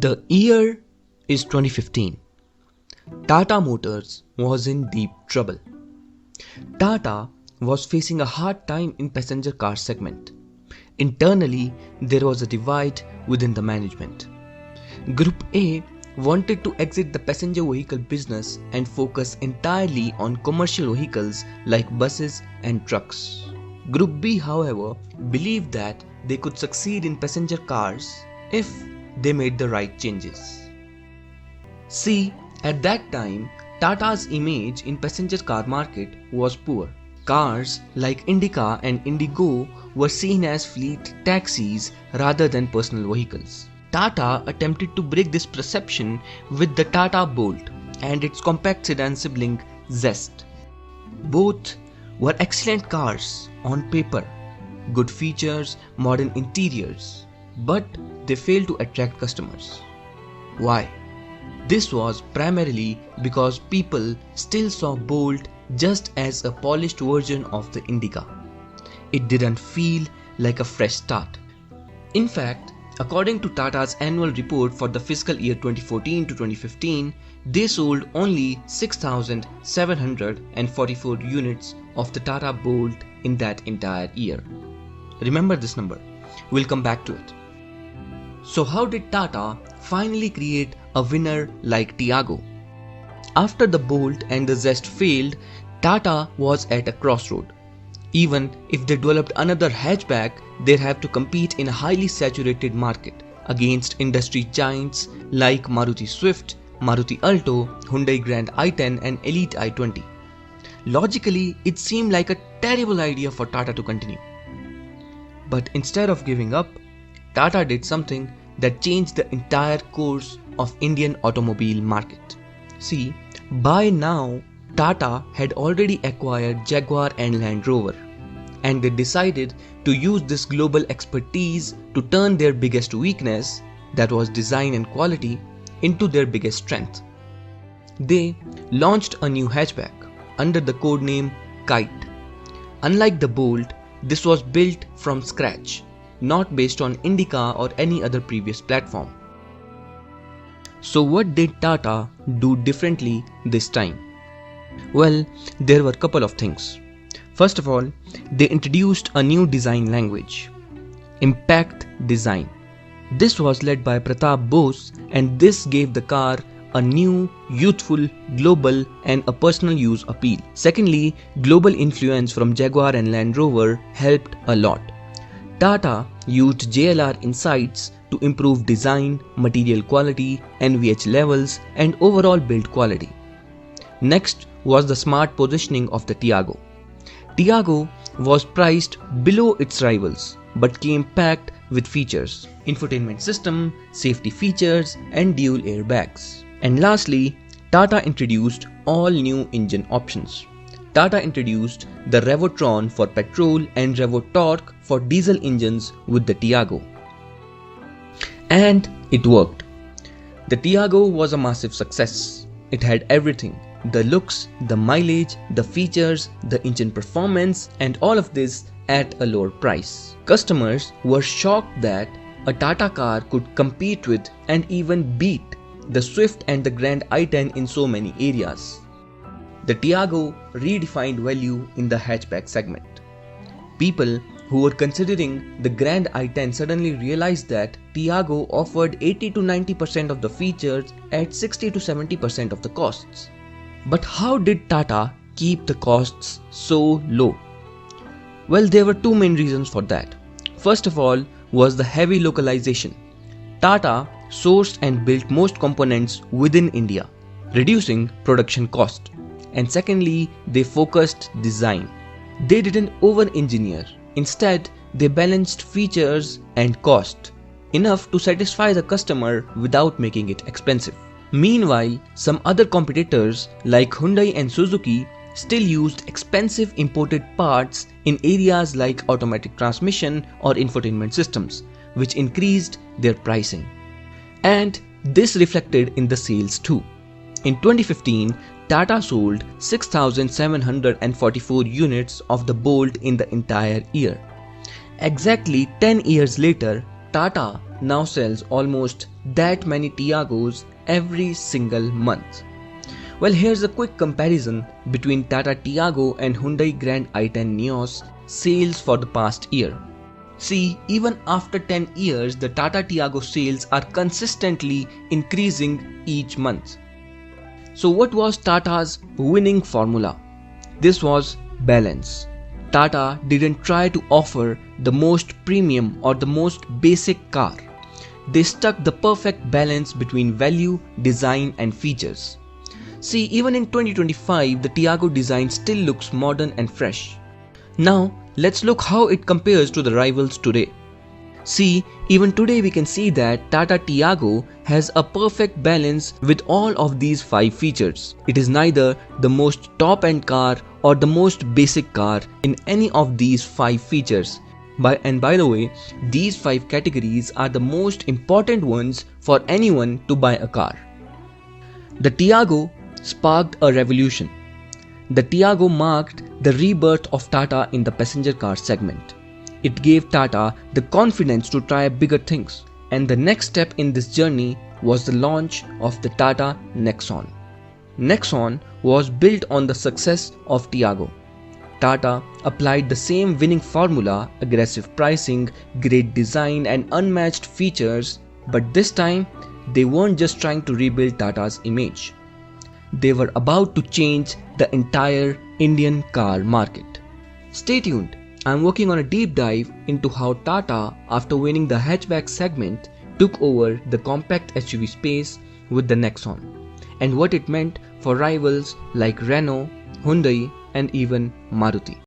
The year is 2015. Tata Motors was in deep trouble. Tata was facing a hard time in passenger car segment. Internally, there was a divide within the management. Group A wanted to exit the passenger vehicle business and focus entirely on commercial vehicles like buses and trucks. Group B, however, believed that they could succeed in passenger cars if they made the right changes. See, at that time, Tata's image in passenger car market was poor. Cars like Indica and Indigo were seen as fleet taxis rather than personal vehicles. Tata attempted to break this perception with the Tata Bolt and its compact sedan sibling Zest. Both were excellent cars on paper, good features, modern interiors, but they failed to attract customers. Why? This was primarily because people still saw Bolt just as a polished version of the Indica. It didn't feel like a fresh start. In fact, according to Tata's annual report for the fiscal year 2014 to 2015, they sold only 6,744 units of the Tata Bolt in that entire year. Remember this number. We'll come back to it. So how did Tata finally create a winner like Tiago? After the Bolt and the Zest failed, Tata was at a crossroad. Even if they developed another hatchback, they'd have to compete in a highly saturated market against industry giants like Maruti Swift, Maruti Alto, Hyundai Grand i10 and Elite i20. Logically, it seemed like a terrible idea for Tata to continue. But instead of giving up, Tata did something that changed the entire course of Indian automobile market. See, by now, Tata had already acquired Jaguar and Land Rover, and they decided to use this global expertise to turn their biggest weakness, that was design and quality, into their biggest strength. They launched a new hatchback under the codename Kite. Unlike the Bolt, this was built from scratch, not based on Indica or any other previous platform. So what did Tata do differently this time? Well, there were a couple of things. First of all, they introduced a new design language, Impact Design. This was led by Pratap Bose, and this gave the car a new, youthful, global and a personal use appeal. Secondly, global influence from Jaguar and Land Rover helped a lot. Tata used JLR insights to improve design, material quality, NVH levels and overall build quality. Next was the smart positioning of the Tiago. Tiago was priced below its rivals but came packed with features, infotainment system, safety features and dual airbags. And lastly, Tata introduced all new engine options. Tata introduced the Revotron for petrol and Revotorque for diesel engines with the Tiago. And it worked. The Tiago was a massive success. It had everything: the looks, the mileage, the features, the engine performance, and all of this at a lower price. Customers were shocked that a Tata car could compete with and even beat the Swift and the Grand i10 in so many areas. The Tiago redefined value in the hatchback segment. People who were considering the Grand i10 suddenly realized that Tiago offered 80 to 90% of the features at 60 to 70% of the costs. But how did Tata keep the costs so low? Well, there were two main reasons for that. First of all was the heavy localization. Tata sourced and built most components within India, reducing production cost. And secondly, they focused design. They didn't over-engineer. Instead, they balanced features and cost enough to satisfy the customer without making it expensive. Meanwhile, some other competitors like Hyundai and Suzuki still used expensive imported parts in areas like automatic transmission or infotainment systems, which increased their pricing. And this reflected in the sales too. In 2015, Tata sold 6,744 units of the Bolt in the entire year. Exactly 10 years later, Tata now sells almost that many Tiagos every single month. Well, here's a quick comparison between Tata Tiago and Hyundai Grand i10 Neos sales for the past year. See, even after 10 years, the Tata Tiago sales are consistently increasing each month. So what was Tata's winning formula? This was balance. Tata didn't try to offer the most premium or the most basic car. They struck the perfect balance between value, design and features. See, even in 2025, the Tiago design still looks modern and fresh. Now, let's look how it compares to the rivals today. See, even today we can see that Tata Tiago has a perfect balance with all of these 5 features. It is neither the most top-end car or the most basic car in any of these 5 features. By the way, these 5 categories are the most important ones for anyone to buy a car. The Tiago sparked a revolution. The Tiago marked the rebirth of Tata in the passenger car segment. It gave Tata the confidence to try bigger things. And the next step in this journey was the launch of the Tata Nexon. Nexon was built on the success of Tiago. Tata applied the same winning formula, aggressive pricing, great design and unmatched features, but this time they weren't just trying to rebuild Tata's image. They were about to change the entire Indian car market. Stay tuned, I'm working on a deep dive into how Tata, after winning the hatchback segment, took over the compact SUV space with the Nexon, and what it meant for rivals like Renault, Hyundai and even Maruti.